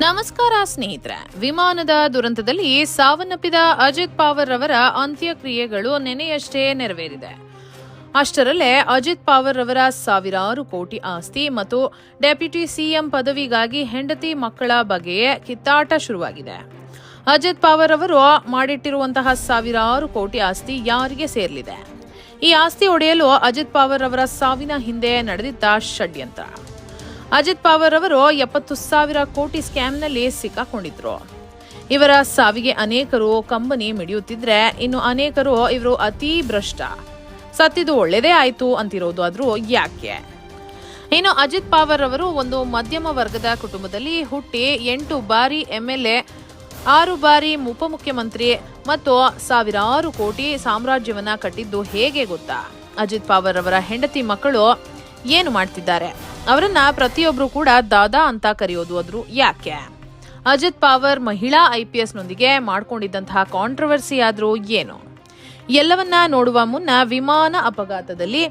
ನಮಸ್ಕಾರ ಸ್ನೇಹಿತರೆ. ವಿಮಾನದ ದುರಂತದಲ್ಲಿ ಸಾವನ್ನಪ್ಪಿದ ಅಜಿತ್ ಪವಾರ್ ಅವರ ಅಂತ್ಯಕ್ರಿಯೆಗಳು ನೆನೆಯಷ್ಟೇ ನೆರವೇರಿದೆ. ಅಷ್ಟರಲ್ಲೇ ಅಜಿತ್ ಪವಾರ್ ಅವರ ಸಾವಿರಾರು ಕೋಟಿ ಆಸ್ತಿ ಮತ್ತು ಡೆಪ್ಯೂಟಿ ಸಿಎಂ ಪದವಿಗಾಗಿ ಹೆಂಡತಿ ಮಕ್ಕಳ ಬಗ್ಗೆಯೇ ಕಿತ್ತಾಟ ಶುರುವಾಗಿದೆ. ಅಜಿತ್ ಪವಾರ್ ಅವರು ಮಾಡಿಟ್ಟಿರುವಂತಹ ಸಾವಿರಾರು ಕೋಟಿ ಆಸ್ತಿ ಯಾರಿಗೆ ಸೇರಲಿದೆ? ಈ ಆಸ್ತಿ ಒಡೆಯಲು ಅಜಿತ್ ಪವಾರ್ ಅವರ ಸಾವಿನ ಹಿಂದೆ ನಡೆದಿದ್ದ ಷಡ್ಯಂತ್ರ. ಅಜಿತ್ ಪವಾರ್ ಅವರು 70,000 ಕೋಟಿ ಸ್ಕ್ಯಾಮ್ನಲ್ಲಿ ಸಿಕ್ಕಾಕೊಂಡಿದ್ರು. ಇವರ ಸಾವಿಗೆ ಅನೇಕರು ಕಂಬನಿ ಮಿಡಿಯುತ್ತಿದ್ರೆ, ಇನ್ನು ಅನೇಕರು ಇವರು ಅತಿ ಭ್ರಷ್ಟ, ಸತ್ತಿದ್ದು ಒಳ್ಳೆಯದೇ ಆಯ್ತು ಅಂತಿರೋದು. ಆದ್ರೂ ಯಾಕೆ? ಇನ್ನು ಅಜಿತ್ ಪವಾರ್ ಅವರು ಒಂದು ಮಧ್ಯಮ ವರ್ಗದ ಕುಟುಂಬದಲ್ಲಿ ಹುಟ್ಟಿ 8 ಬಾರಿ MLA, 6 ಬಾರಿ ಉಪಮುಖ್ಯಮಂತ್ರಿ ಮತ್ತು ಸಾವಿರಾರು ಕೋಟಿ ಸಾಮ್ರಾಜ್ಯವನ್ನ ಕಟ್ಟಿದ್ದು ಹೇಗೆ ಗೊತ್ತಾ? ಅಜಿತ್ ಪವಾರ್ ಅವರ ಹೆಂಡತಿ ಮಕ್ಕಳು ಏನು ಮಾಡ್ತಿದ್ದಾರೆ? ಅವರನ್ನ ಪ್ರತಿಯೊಬ್ರು ಕೂಡ ದಾದಾ ಅಂತ ಕರೆಯೋದು. ಆದ್ರೂ ಯಾಕೆ? ಅಜಿತ್ ಪವಾರ್ ಮಹಿಳಾ IPS ನೊಂದಿಗೆ ಮಾಡ್ಕೊಂಡಿದ್ದಂತಹ ಕಾಂಟ್ರವರ್ಸಿ ಆದ್ರೂ ಏನು? ಎಲ್ಲವನ್ನ ನೋಡುವ ಮುನ್ನ ವಿಮಾನ ಅಪಘಾತದಲ್ಲಿ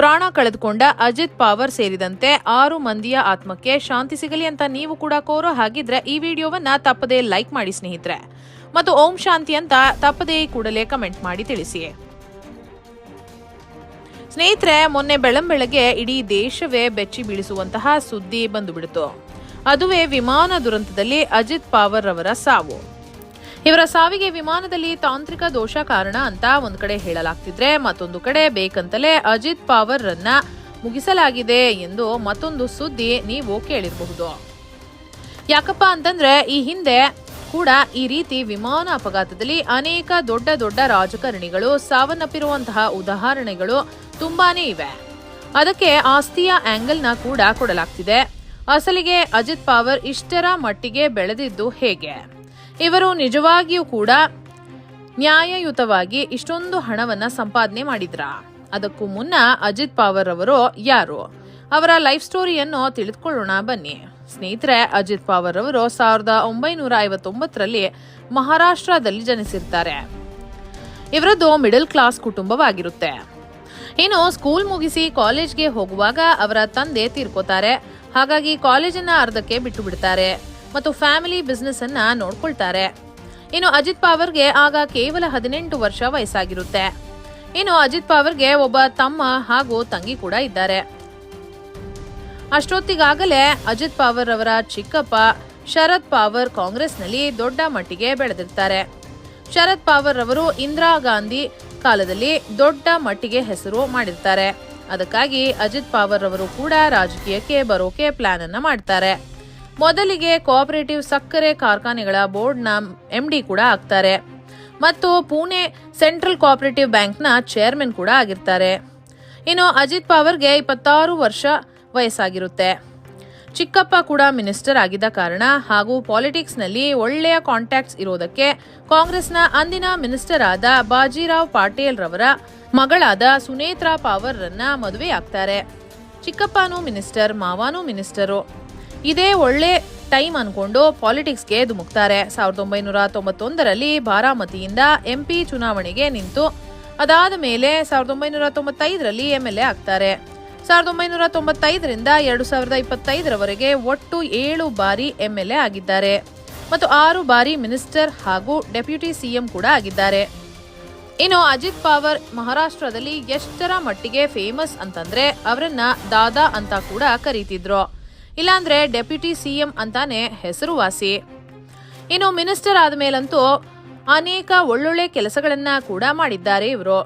ಪ್ರಾಣ ಕಳೆದುಕೊಂಡ ಅಜಿತ್ ಪವಾರ್ ಸೇರಿದಂತೆ 6 ಮಂದಿಯ ಆತ್ಮಕ್ಕೆ ಶಾಂತಿ ಸಿಗಲಿ ಅಂತ ನೀವು ಕೂಡ ಕೋರೋ ಹಾಗಿದ್ರೆ ಈ ವಿಡಿಯೋವನ್ನ ತಪ್ಪದೇ ಲೈಕ್ ಮಾಡಿ ಸ್ನೇಹಿತರೆ, ಮತ್ತು ಓಂ ಶಾಂತಿ ಅಂತ ತಪ್ಪದೇ ಕೂಡಲೇ ಕಮೆಂಟ್ ಮಾಡಿ ತಿಳಿಸಿ. ಸ್ನೇಹಿತರೆ, ಮೊನ್ನೆ ಬೆಳಂಬೆಳಗ್ಗೆ ಇಡೀ ದೇಶವೇ ಬೆಚ್ಚಿ ಬೀಳಿಸುವಂತಹ ಸುದ್ದಿ ಬಂದು ಬಿಡಿತು. ಅದುವೇ ವಿಮಾನ ದುರಂತದಲ್ಲಿ ಅಜಿತ್ ಪವಾರ್ ಅವರ ಸಾವು. ಇವರ ಸಾವಿಗೆ ವಿಮಾನದಲ್ಲಿ ತಾಂತ್ರಿಕ ದೋಷ ಕಾರಣ ಅಂತ ಒಂದು ಕಡೆ ಹೇಳಲಾಗ್ತಿದ್ರೆ, ಮತ್ತೊಂದು ಕಡೆ ಬೇಕಂತಲೇ ಅಜಿತ್ ಪವಾರ್ ರನ್ನ ಮುಗಿಸಲಾಗಿದೆ ಎಂದು ಮತ್ತೊಂದು ಸುದ್ದಿ ನೀವು ಕೇಳಿರಬಹುದು. ಯಾಕಪ್ಪ ಅಂತಂದ್ರೆ ಈ ಹಿಂದೆ ಕೂಡ ಈ ರೀತಿ ವಿಮಾನ ಅಪಘಾತದಲ್ಲಿ ಅನೇಕ ದೊಡ್ಡ ದೊಡ್ಡ ರಾಜಕಾರಣಿಗಳು ಸಾವನ್ನಪ್ಪಿರುವಂತಹ ಉದಾಹರಣೆಗಳು ತುಂಬಾನೇ ಇವೆ. ಅದಕ್ಕೆ ಆಸ್ತಿಯ ಆಂಗಲ್ನ ಕೂಡ ಕೊಡಲಾಗ್ತಿದೆ. ಅಸಲಿಗೆ ಅಜಿತ್ ಪವಾರ್ ಇಷ್ಟರ ಮಟ್ಟಿಗೆ ಬೆಳೆದಿದ್ದು ಹೇಗೆ? ಇವರು ನಿಜವಾಗಿಯೂ ಕೂಡ ನ್ಯಾಯಯುತವಾಗಿ ಇಷ್ಟೊಂದು ಹಣವನ್ನ ಸಂಪಾದನೆ ಮಾಡಿದ್ರಾ? ಅದಕ್ಕೂ ಮುನ್ನ ಅಜಿತ್ ಪವಾರ್ ಅವರು ಯಾರು? ಅವರ ಲೈಫ್ ಸ್ಟೋರಿಯನ್ನು ತಿಳಿದುಕೊಳ್ಳೋಣ ಬನ್ನಿ ಸ್ನೇಹಿತರೆ. ಅಜಿತ್ ಪವಾರ್ ಅವರು 1959ರಲ್ಲಿ ಮಹಾರಾಷ್ಟ್ರದಲ್ಲಿ ಜನಿಸಿರ್ತಾರೆ. ಇವರದ್ದು ಮಿಡಲ್ ಕ್ಲಾಸ್ ಕುಟುಂಬವಾಗಿರುತ್ತೆ. ಇನ್ನು ಸ್ಕೂಲ್ ಮುಗಿಸಿ ಕಾಲೇಜ್ಗೆ ಹೋಗುವಾಗ ಅವರ ತಂದೆ ತೀರ್ಕೋತಾರೆ. ಹಾಗಾಗಿ ಕಾಲೇಜನ್ನ ಅರ್ಧಕ್ಕೆ ಬಿಟ್ಟು ಬಿಡ್ತಾರೆ ಮತ್ತು ಫ್ಯಾಮಿಲಿ ಬಿಸ್ನೆಸ್ ಅನ್ನ ನೋಡ್ಕೊಳ್ತಾರೆ. ಇನ್ನು ಅಜಿತ್ ಪವಾರ್ಗೆ ಆಗ ಕೇವಲ 18 ವರ್ಷ ವಯಸ್ಸಾಗಿರುತ್ತೆ. ಇನ್ನು ಅಜಿತ್ ಪವಾರ್ಗೆ ಒಬ್ಬ ತಮ್ಮ ಹಾಗೂ ತಂಗಿ ಕೂಡ ಇದ್ದಾರೆ. ಅಷ್ಟೊತ್ತಿಗಾಗಲೇ ಅಜಿತ್ ಪವಾರ್ ಅವರ ಚಿಕ್ಕಪ್ಪ ಶರದ್ ಪವಾರ್ ಕಾಂಗ್ರೆಸ್ನಲ್ಲಿ ದೊಡ್ಡ ಮಟ್ಟಿಗೆ ಬೆಳೆದಿರ್ತಾರೆ. ಶರದ್ ಪವಾರ್ ಅವರು ಇಂದಿರಾ ಗಾಂಧಿ ಕಾಲದಲ್ಲಿ ದೊಡ್ಡ ಮಟ್ಟಿಗೆ ಹೆಸರು ಮಾಡಿರ್ತಾರೆ. ಅದಕ್ಕಾಗಿ ಅಜಿತ್ ಪವಾರ್ ಅವರು ಕೂಡ ರಾಜಕೀಯಕ್ಕೆ ಬರೋಕೆ ಪ್ಲಾನ್ ಅನ್ನ ಮಾಡ್ತಾರೆ. ಮೊದಲಿಗೆ ಕೋಆಪರೇಟಿವ್ ಸಕ್ಕರೆ ಕಾರ್ಖಾನೆಗಳ ಬೋರ್ಡ್ನ MD ಕೂಡ ಆಗ್ತಾರೆ ಮತ್ತು ಪುಣೆ ಸೆಂಟ್ರಲ್ ಕೋಆಪರೇಟಿವ್ ಬ್ಯಾಂಕ್ನ ಚೇರ್ಮನ್ ಕೂಡ ಆಗಿರ್ತಾರೆ. ಇನ್ನು ಅಜಿತ್ ಪವಾರ್ಗೆ 26 ವರ್ಷ ವಯಸ್ಸಾಗಿರುತ್ತೆ. ಚಿಕ್ಕಪ್ಪ ಕೂಡ ಮಿನಿಸ್ಟರ್ ಆಗಿದ್ದ ಕಾರಣ ಹಾಗೂ ಪಾಲಿಟಿಕ್ಸ್ ನಲ್ಲಿ ಒಳ್ಳೆಯ ಕಾಂಟ್ಯಾಕ್ಟ್ಸ್ ಇರೋದಕ್ಕೆ ಕಾಂಗ್ರೆಸ್ನ ಅಂದಿನ ಮಿನಿಸ್ಟರ್ ಆದ ಬಾಜಿರಾವ್ ಪಾಟೀಲ್ ರವರ ಮಗಳಾದ ಸುನೇತ್ರಾ ಪವಾರ್ ರನ್ನ ಮದುವೆ ಆಗ್ತಾರೆ. ಚಿಕ್ಕಪ್ಪನೂ ಮಿನಿಸ್ಟರ್, ಮಾವಾನೂ ಮಿನಿಸ್ಟರು. ಇದೇ ಒಳ್ಳೆ ಟೈಮ್ ಅನ್ಕೊಂಡು ಪಾಲಿಟಿಕ್ಸ್ಗೆ ಧುಮುಕ್ತಾರೆ. 1991ರಲ್ಲಿ ಬಾರಾಮತಿಯಿಂದ MP ಚುನಾವಣೆಗೆ ನಿಂತು ಅದಾದ ಮೇಲೆ 1995ರಲ್ಲಿ MLA ಆಗ್ತಾರೆ. 1995ರಿಂದ 2025ರವರೆಗೆ ಒಟ್ಟು 7 ಬಾರಿ MLA ಆಗಿದ್ದಾರೆ ಮತ್ತು 6 ಬಾರಿ ಮಿನಿಸ್ಟರ್ ಹಾಗೂ ಡೆಪ್ಯೂಟಿ ಸಿಎಂ ಕೂಡ ಆಗಿದ್ದಾರೆ. ಇನ್ನು ಅಜಿತ್ ಪವಾರ್ ಮಹಾರಾಷ್ಟ್ರದಲ್ಲಿ ಎಷ್ಟರ ಮಟ್ಟಿಗೆ ಫೇಮಸ್ ಅಂತಂದ್ರೆ ಅವರನ್ನ ದಾದಾ ಅಂತ ಕೂಡ ಕರೀತಿದ್ರು, ಇಲ್ಲಾಂದ್ರೆ ಡೆಪ್ಯೂಟಿ ಸಿಎಂ ಅಂತಾನೆ ಹೆಸರುವಾಸಿ. ಇನ್ನು ಮಿನಿಸ್ಟರ್ ಆದ್ಮೇಲಂತೂ ಅನೇಕ ಒಳ್ಳೊಳ್ಳೆ ಕೆಲಸಗಳನ್ನ ಕೂಡ ಮಾಡಿದ್ದಾರೆ ಇವರು.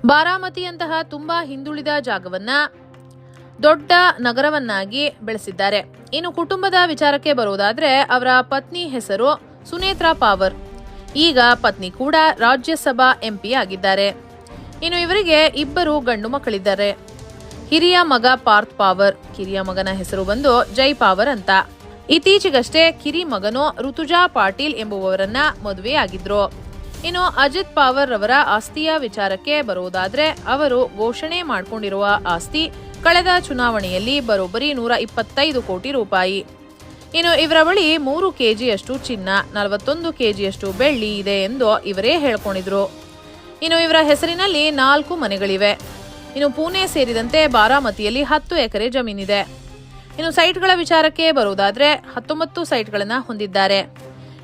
ಬಾರಾಮತಿಯಂತಹ ತುಂಬಾ ಹಿಂದುಳಿದ ಜಾಗವನ್ನ ದೊಡ್ಡ ನಗರವನ್ನಾಗಿ ಬೆಳೆಸಿದ್ದಾರೆ. ಇನ್ನು ಕುಟುಂಬದ ವಿಚಾರಕ್ಕೆ ಬರೋದಾದ್ರೆ ಅವರ ಪತ್ನಿ ಹೆಸರು ಸುನೇತ್ರಾ ಪವಾರ್. ಈಗ ಪತ್ನಿ ಕೂಡ ರಾಜ್ಯಸಭಾ MP ಆಗಿದ್ದಾರೆ. ಇನ್ನು ಇವರಿಗೆ 2 ಗಂಡು ಮಕ್ಕಳಿದ್ದಾರೆ. ಹಿರಿಯ ಮಗ ಪಾರ್ಥ್ ಪವಾರ್, ಕಿರಿಯ ಮಗನ ಹೆಸರು ಬಂದು ಜೈ ಪವಾರ್ ಅಂತ. ಇತ್ತೀಚೆಗಷ್ಟೇ ಕಿರಿ ಮಗನು ಋತುಜಾ ಪಾಟೀಲ್ ಎಂಬುವವರನ್ನ ಮದುವೆಯಾಗಿದ್ರು. ಇನ್ನು ಅಜಿತ್ ಪವಾರ್ ಅವರ ಆಸ್ತಿಯ ವಿಚಾರಕ್ಕೆ ಬರೋದಾದ್ರೆ ಅವರು ಘೋಷಣೆ ಮಾಡಿಕೊಂಡಿರುವ ಆಸ್ತಿ ಕಳೆದ ಚುನಾವಣೆಯಲ್ಲಿ ಬರೋಬ್ಬರಿ 125 ಕೋಟಿ ರೂಪಾಯಿ. ಇನ್ನು ಇವರ ಬಳಿ 3 kgಯಷ್ಟು ಚಿನ್ನ, 41 kgಯಷ್ಟು ಬೆಳ್ಳಿ ಇದೆ ಎಂದು ಇವರೇ ಹೇಳ್ಕೊಂಡಿದ್ರು. ಇನ್ನು ಇವರ ಹೆಸರಿನಲ್ಲಿ 4 ಮನೆಗಳಿವೆ. ಇನ್ನು ಪುಣೆ ಸೇರಿದಂತೆ ಬಾರಾಮತಿಯಲ್ಲಿ 10 ಎಕರೆ ಜಮೀನಿದೆ. ಇನ್ನು ಸೈಟ್ಗಳ ವಿಚಾರಕ್ಕೆ ಬರುವುದಾದ್ರೆ 19 ಸೈಟ್ಗಳನ್ನು ಹೊಂದಿದ್ದಾರೆ.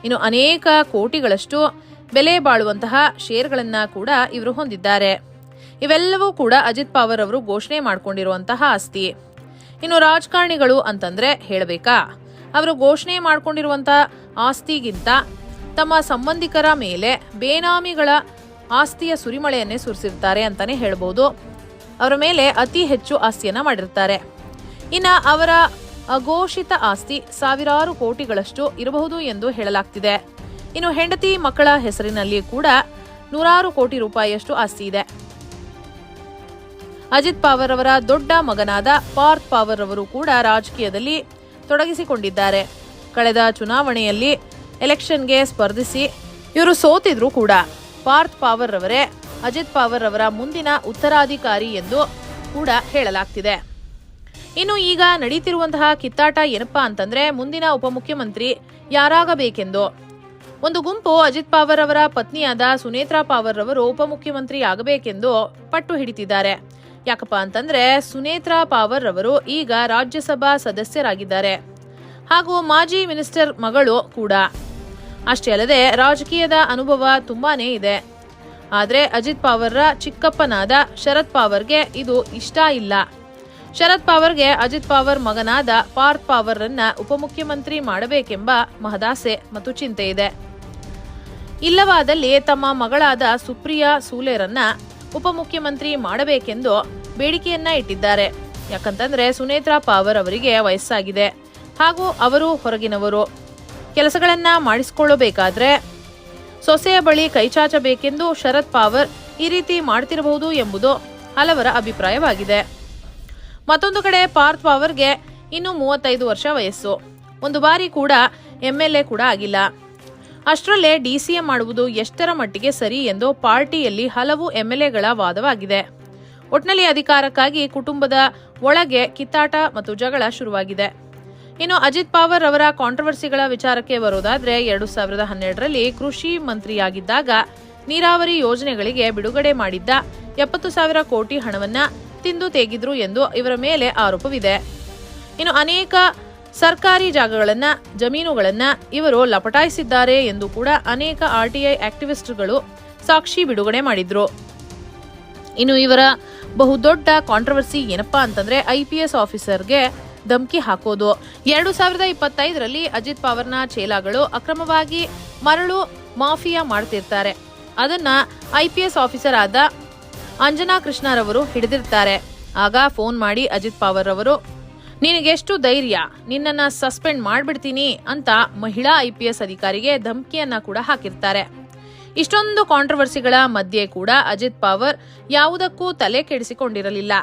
ಇನ್ನು ಅನೇಕ ಕೋಟಿಗಳಷ್ಟು ಬೆಲೆ ಬಾಳುವಂತಹ ಶೇರ್ಗಳನ್ನ ಕೂಡ ಇವರು ಹೊಂದಿದ್ದಾರೆ. ಇವೆಲ್ಲವೂ ಕೂಡ ಅಜಿತ್ ಪವಾರ್ ಅವರು ಘೋಷಣೆ ಮಾಡಿಕೊಂಡಿರುವಂತಹ ಆಸ್ತಿ. ಇನ್ನು ರಾಜಕಾರಣಿಗಳು ಅಂತಂದ್ರೆ ಹೇಳಬೇಕಾ, ಅವರು ಘೋಷಣೆ ಮಾಡಿಕೊಂಡಿರುವಂತಹ ಆಸ್ತಿಗಿಂತ ತಮ್ಮ ಸಂಬಂಧಿಕರ ಮೇಲೆ ಬೇನಾಮಿಗಳ ಆಸ್ತಿಯ ಸುರಿಮಳೆಯನ್ನೇ ಸುರಿಸಿರ್ತಾರೆ ಅಂತಾನೆ ಹೇಳ್ಬೋದು. ಅವರ ಮೇಲೆ ಅತಿ ಹೆಚ್ಚು ಆಸ್ತಿಯನ್ನ ಮಾಡಿರ್ತಾರೆ. ಇನ್ನು ಅವರ ಅಘೋಷಿತ ಆಸ್ತಿ ಸಾವಿರಾರು ಕೋಟಿಗಳಷ್ಟು ಇರಬಹುದು ಎಂದು ಹೇಳಲಾಗ್ತಿದೆ. ಇನ್ನು ಹೆಂಡತಿ ಮಕ್ಕಳ ಹೆಸರಿನಲ್ಲಿ ಕೂಡ ನೂರಾರು ಕೋಟಿ ರೂಪಾಯಿಯಷ್ಟು ಆಸ್ತಿ ಇದೆ. ಅಜಿತ್ ಪವಾರ್ ಅವರ ದೊಡ್ಡ ಮಗನಾದ ಪಾರ್ಥ್ ಪವಾರ್ ಅವರು ಕೂಡ ರಾಜಕೀಯದಲ್ಲಿ ತೊಡಗಿಸಿಕೊಂಡಿದ್ದಾರೆ. ಕಳೆದ ಚುನಾವಣೆಯಲ್ಲಿ ಎಲೆಕ್ಷನ್ಗೆ ಸ್ಪರ್ಧಿಸಿ ಇವರು ಸೋತಿದ್ರು ಕೂಡ. ಪಾರ್ಥ್ ಪವಾರ್ ಅವರೇ ಅಜಿತ್ ಪವಾರ್ ಅವರ ಮುಂದಿನ ಉತ್ತರಾಧಿಕಾರಿ ಎಂದು ಕೂಡ ಹೇಳಲಾಗ್ತಿದೆ. ಇನ್ನು ಈಗ ನಡೀತಿರುವಂತಹ ಕಿತ್ತಾಟ ಏನಪ್ಪಾ ಅಂತಂದ್ರೆ ಮುಂದಿನ ಉಪಮುಖ್ಯಮಂತ್ರಿ ಯಾರಾಗಬೇಕೆಂದು. ಒಂದು ಗುಂಪು ಅಜಿತ್ ಪವಾರ್ ಅವರ ಪತ್ನಿಯಾದ ಸುನೇತ್ರಾ ಪವಾರ್ ಅವರು ಉಪಮುಖ್ಯಮಂತ್ರಿ ಆಗಬೇಕೆಂದು ಪಟ್ಟು ಹಿಡಿತಿದ್ದಾರೆ. ಯಾಕಪ್ಪ ಅಂತಂದ್ರೆ ಸುನೇತ್ರಾ ಪವಾರ್ ಅವರು ಈಗ ರಾಜ್ಯಸಭಾ ಸದಸ್ಯರಾಗಿದ್ದಾರೆ ಹಾಗೂ ಮಾಜಿ ಮಿನಿಸ್ಟರ್ ಮಗಳು ಕೂಡ. ಅಷ್ಟೇ ಅಲ್ಲದೆ ರಾಜಕೀಯದ ಅನುಭವ ತುಂಬಾನೇ ಇದೆ. ಆದ್ರೆ ಅಜಿತ್ ಪವಾರ್ರ ಚಿಕ್ಕಪ್ಪನಾದ ಶರದ್ ಪವಾರ್ಗೆ ಇದು ಇಷ್ಟ ಇಲ್ಲ. ಶರದ್ ಪವಾರ್ಗೆ ಅಜಿತ್ ಪವಾರ್ ಮಗನಾದ ಪಾರ್ಥ್ ಪವಾರ್ರನ್ನ ಉಪಮುಖ್ಯಮಂತ್ರಿ ಮಾಡಬೇಕೆಂಬ ಮಹದಾಸೆ ಮತ್ತು ಚಿಂತೆ ಇದೆ. ಇಲ್ಲವಾದಲ್ಲಿ ತಮ್ಮ ಮಗಳಾದ ಸುಪ್ರಿಯಾ ಸೂಲೆರನ್ನ ಉಪಮುಖ್ಯಮಂತ್ರಿ ಮಾಡಬೇಕೆಂದು ಬೇಡಿಕೆಯನ್ನ ಇಟ್ಟಿದ್ದಾರೆ. ಯಾಕಂತಂದ್ರೆ ಸುನೇತ್ರಾ ಪವಾರ್ ಅವರಿಗೆ ವಯಸ್ಸಾಗಿದೆ ಹಾಗೂ ಅವರು ಹೊರಗಿನವರು. ಕೆಲಸಗಳನ್ನ ಮಾಡಿಸಿಕೊಳ್ಳಬೇಕಾದ್ರೆ ಸೊಸೆಯ ಬಳಿ ಕೈಚಾಚಬೇಕೆಂದು ಶರದ್ ಪವಾರ್ ಈ ರೀತಿ ಮಾಡ್ತಿರಬಹುದು ಎಂಬುದು ಹಲವರ ಅಭಿಪ್ರಾಯವಾಗಿದೆ. ಮತ್ತೊಂದು ಕಡೆ ಪಾರ್ಥ್ ಪವಾರ್ಗೆ ಇನ್ನು 35 ವರ್ಷ ವಯಸ್ಸು. ಒಂದು ಬಾರಿ ಕೂಡ MLA ಕೂಡ ಆಗಿಲ್ಲ. ಅಷ್ಟರಲ್ಲೇ DCM ಮಾಡುವುದು ಎಷ್ಟರ ಮಟ್ಟಿಗೆ ಸರಿ ಎಂದು ಪಾರ್ಟಿಯಲ್ಲಿ ಹಲವು MLAಗಳ ವಾದವಾಗಿದೆ. ಒಟ್ನಲ್ಲಿ ಅಧಿಕಾರಕ್ಕಾಗಿ ಕುಟುಂಬದ ಒಳಗೆ ಕಿತ್ತಾಟ ಮತ್ತು ಜಗಳ ಶುರುವಾಗಿದೆ. ಇನ್ನು ಅಜಿತ್ ಪವಾರ್ ಅವರ ಕಾಂಟ್ರವರ್ಸಿಗಳ ವಿಚಾರಕ್ಕೆ ಬರೋದಾದ್ರೆ 2012ರಲ್ಲಿ ಕೃಷಿ ಮಂತ್ರಿಯಾಗಿದ್ದಾಗ ನೀರಾವರಿ ಯೋಜನೆಗಳಿಗೆ ಬಿಡುಗಡೆ ಮಾಡಿದ್ದ 70,000 ಕೋಟಿ ಹಣವನ್ನ ತಿಂದು ತೆಗೆದ್ರು ಎಂದು ಇವರ ಮೇಲೆ ಆರೋಪವಿದೆ. ಇನ್ನು ಅನೇಕ ಸರ್ಕಾರಿ ಜಾಗಗಳನ್ನ ಜಮೀನುಗಳನ್ನ ಇವರು ಲಪಟಾಯಿಸಿದ್ದಾರೆ ಎಂದು ಕೂಡ ಅನೇಕ RTI ಆಕ್ಟಿವಿಸ್ಟ್ಗಳು ಸಾಕ್ಷಿ ಬಿಡುಗಡೆ ಮಾಡಿದ್ರು. ಇನ್ನು ಇವರ ಬಹುದೊಡ್ಡ ಕಾಂಟ್ರವರ್ಸಿ ಏನಪ್ಪಾ ಅಂತಂದ್ರೆ IPS ಆಫೀಸರ್ಗೆ ಧಮಕಿ ಹಾಕೋದು. 2025ರಲ್ಲಿ ಅಜಿತ್ ಪವಾರ್ನ ಚೇಲಾಗಳು ಅಕ್ರಮವಾಗಿ ಮರಳು ಮಾಫಿಯಾ ಮಾಡ್ತಿರ್ತಾರೆ. ಅದನ್ನ IPS ಆಫೀಸರ್ ಆದ ಅಂಜನಾ ಕೃಷ್ಣರವರು ಹಿಡಿದಿರ್ತಾರೆ. ಆಗ ಫೋನ್ ಮಾಡಿ ಅಜಿತ್ ಪವಾರ್ ಅವರು ನಿನಗೆಷ್ಟು ಧೈರ್ಯ, ನಿನ್ನನ್ನ ಸಸ್ಪೆಂಡ್ ಮಾಡ್ಬಿಡ್ತೀನಿ ಅಂತ ಮಹಿಳಾ IPS ಅಧಿಕಾರಿಗೆ ಧಮಕಿಯನ್ನ ಕೂಡ ಹಾಕಿರ್ತಾರೆ. ಇಷ್ಟೊಂದು ಕಾಂಟ್ರವರ್ಸಿಗಳ ಮಧ್ಯೆ ಕೂಡ ಅಜಿತ್ ಪವಾರ್ ಯಾವುದಕ್ಕೂ ತಲೆ ಕೆಡಿಸಿಕೊಂಡಿರಲಿಲ್ಲ.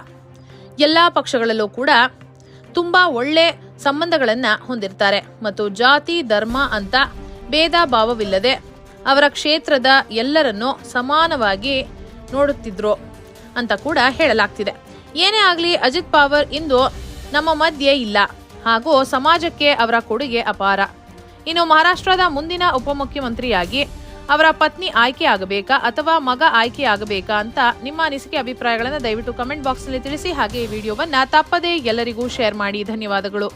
ಎಲ್ಲಾ ಪಕ್ಷಗಳಲ್ಲೂ ಕೂಡ ತುಂಬಾ ಒಳ್ಳೆ ಸಂಬಂಧಗಳನ್ನ ಹೊಂದಿರ್ತಾರೆ ಮತ್ತು ಜಾತಿ ಧರ್ಮ ಅಂತ ಭೇದ ಭಾವವಿಲ್ಲದೆ ಅವರ ಕ್ಷೇತ್ರದ ಎಲ್ಲರನ್ನೂ ಸಮಾನವಾಗಿ ನೋಡುತ್ತಿದ್ರು ಅಂತ ಕೂಡ ಹೇಳಲಾಗ್ತಿದೆ. ಏನೇ ಆಗ್ಲಿ ಅಜಿತ್ ಪವಾರ್ ಇಂದು ನಮ್ಮ ಮಧ್ಯೆ ಇಲ್ಲ ಹಾಗೂ ಸಮಾಜಕ್ಕೆ ಅವರ ಕೊಡುಗೆ ಅಪಾರ. ಇನ್ನು ಮಹಾರಾಷ್ಟ್ರದ ಮುಂದಿನ ಉಪಮುಖ್ಯಮಂತ್ರಿಯಾಗಿ ಅವರ ಪತ್ನಿ ಆಯ್ಕೆ ಆಗಬೇಕಾ ಅಥವಾ ಮಗ ಆಯ್ಕೆ ಆಗಬೇಕಾ ಅಂತ ನಿಮ್ಮ ಅನಿಸಿಕೆ ಅಭಿಪ್ರಾಯಗಳನ್ನು ದಯವಿಟ್ಟು ಕಮೆಂಟ್ ಬಾಕ್ಸ್ ನಲ್ಲಿ ತಿಳಿಸಿ. ಹಾಗೆ ಈ ವಿಡಿಯೋವನ್ನ ತಪ್ಪದೇ ಎಲ್ಲರಿಗೂ ಶೇರ್ ಮಾಡಿ. ಧನ್ಯವಾದಗಳು.